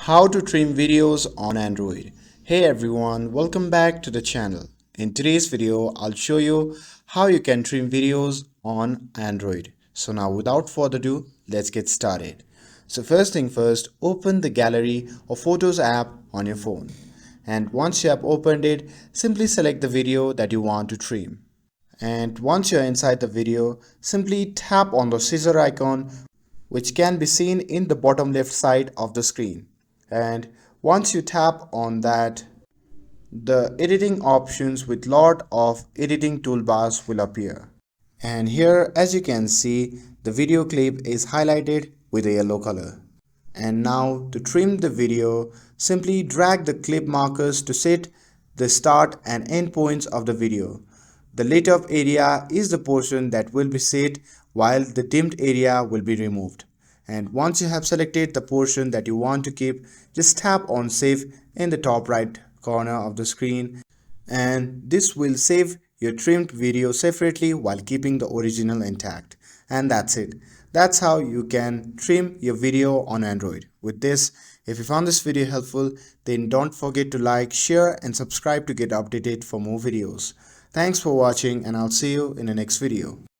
How to trim videos on Android. Hey everyone, welcome back to the channel. In today's video, I'll show you how you can trim videos on Android. So now without further ado, let's get started. So first thing first, open the Gallery or Photos app on your phone. And once you have opened it, simply select the video that you want to trim. And once you're inside the video, simply tap on the scissor icon which can be seen in the bottom left side of the screen. And once you tap on that, the editing options with lot of editing toolbars will appear. And here, as you can see, the video clip is highlighted with a yellow color. And now to trim the video, simply drag the clip markers to set the start and end points of the video. The lit up area is the portion that will be set while the dimmed area will be removed. And once you have selected the portion that you want to keep, just tap on save in the top right corner of the screen, and this will save your trimmed video separately while keeping the original intact. And that's it. That's how you can trim your video on Android. With this, if you found this video helpful, then don't forget to like, share and subscribe to get updated for more videos. Thanks for watching, and I'll see you in the next video.